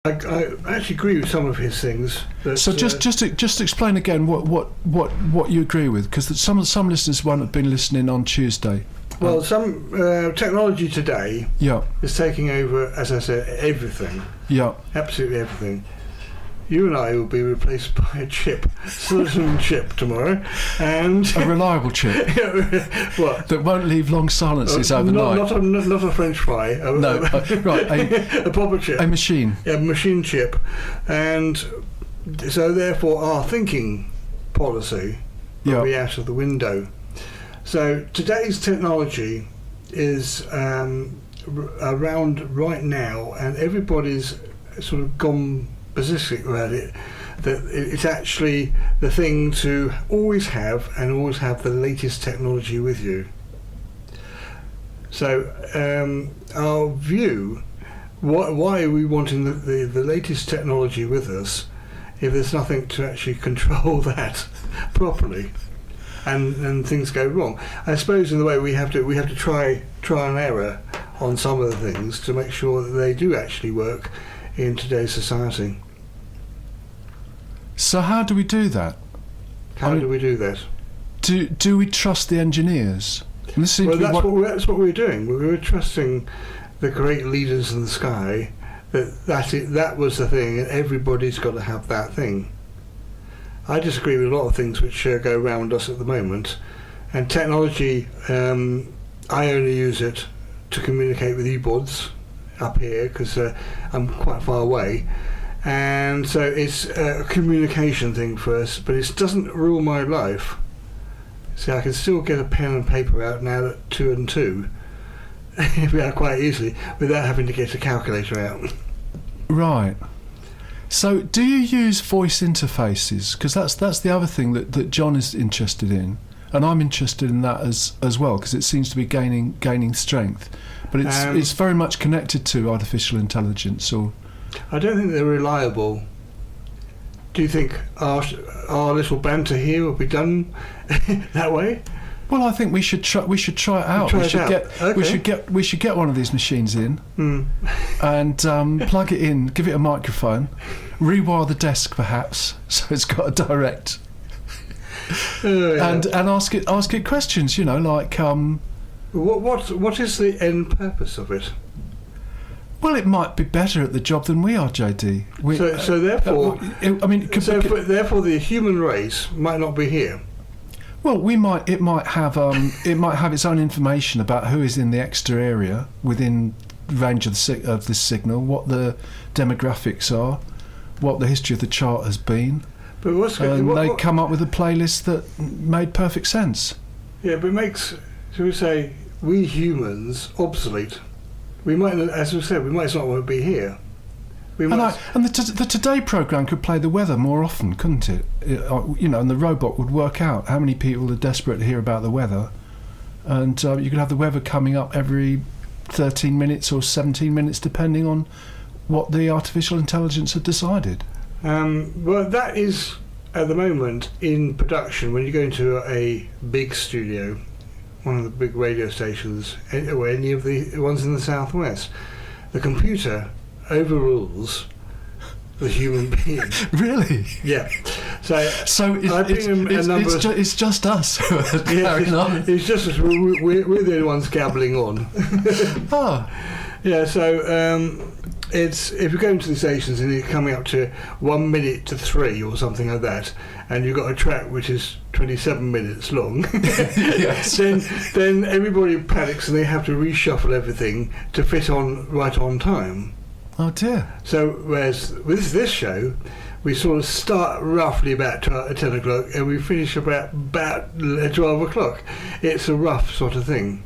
I actually agree with some of his things. So just explain again what you agree with, because some listeners won't have been listening on Tuesday. Well, some technology today is taking over, as I said, everything. Yeah. Absolutely everything. You and I will be replaced by a chip, silicon chip tomorrow, and a reliable chip. What? That won't leave long silences overnight. Not a French fry. Right. A proper chip. A machine. Yeah, a machine chip, and so therefore our thinking policy will be out of the window. So today's technology is around right now, and everybody's sort of gone berserk about it, that it's actually the thing to always have the latest technology with you. So our view, why are we wanting the latest technology with us if there's nothing to actually control that properly, and things go wrong? I suppose in the way we have to try and error on some of the things to make sure that they do actually work in today's society. So how do we do that? How do we do that? Do we trust the engineers? That's what we're doing. We're trusting the great leaders in the sky that was the thing, and everybody's got to have that thing. I disagree with a lot of things which go around us at the moment, and technology, I only use it to communicate with you bods up here because I'm quite far away. And so it's a communication thing for us, but it doesn't rule my life. See, I can still get a pen and paper out now at 2 and 2 quite easily without having to get a calculator out. Right. So do you use voice interfaces? Because that's the other thing that John is interested in, and I'm interested in that as well, because it seems to be gaining strength. But it's very much connected to artificial intelligence, or... I don't think they're reliable. Do you think our little banter here will be done that way? Well, I think we should try it out. We should get one of these machines in and plug it in, give it a microphone, rewire the desk perhaps so it's got a direct, and ask it questions. You know, like what is the end purpose of it? Well, it might be better at the job than we are, JD. Therefore, the human race might not be here. Well, it might have its own information about who is in the extra area within range of this signal, what the demographics are, what the history of the chart has been. But they come up with a playlist that made perfect sense. Yeah, but it makes, shall we say, we humans obsolete. We might, as we said, we might not want to be here. And the Today programme could play the weather more often, couldn't it? And the robot would work out how many people are desperate to hear about the weather, and you could have the weather coming up every 13 minutes or 17 minutes, depending on what the artificial intelligence had decided. Well, that is at the moment in production. When you go into a big studio, one of the big radio stations, or any of the ones in the southwest, the computer overrules the human being. Really? Yeah. So it's just us who are carrying on. It's just us. We're the only ones gabbling on. Oh. Yeah. So it's, if you go into the stations and you're coming up to 1 minute to 3 or something like that, and you've got a track which is 27 minutes long, yes. then everybody panics and they have to reshuffle everything to fit on right on time. Oh dear. So whereas with this show, we sort of start roughly about 10 o'clock and we finish about 12 o'clock. It's a rough sort of thing.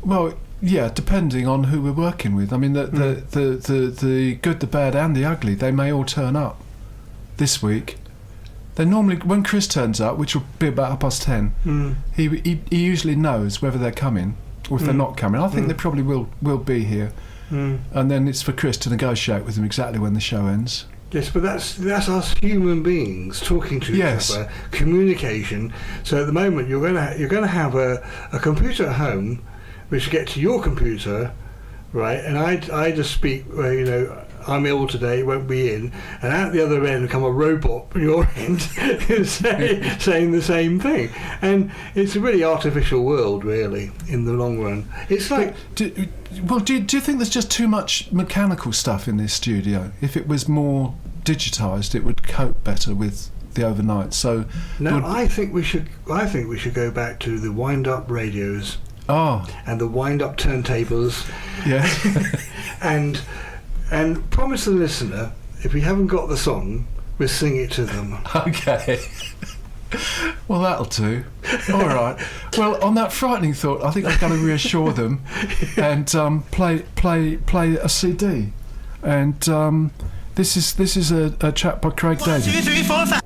Well, yeah, depending on who we're working with. I mean, the good, the bad and the ugly, they may all turn up this week. They normally, when Chris turns up, which will be about 10:30, he usually knows whether they're coming or if they're not coming. I think they probably will be here. And then it's for Chris to negotiate with them exactly when the show ends. Yes, but that's us human beings talking to each other, communication. So at the moment you're going to have a computer at home, which gets to your computer, right? And I just speak. I'm ill today, won't be in, and out the other end come a robot from your end saying the same thing. And it's a really artificial world, really, in the long run. It's like... Do you think there's just too much mechanical stuff in this studio? If it was more digitised, it would cope better with the overnight. So no, I think we should go back to the wind-up radios. And the wind-up turntables. Yeah. and promise the listener, if we haven't got the song, we'll sing it to them. Okay. Well, that'll do. All right. Well, on that frightening thought, I think I'm going to reassure them and play a CD. And this is a track by Craig David. 1, 2, 3, 4, 5.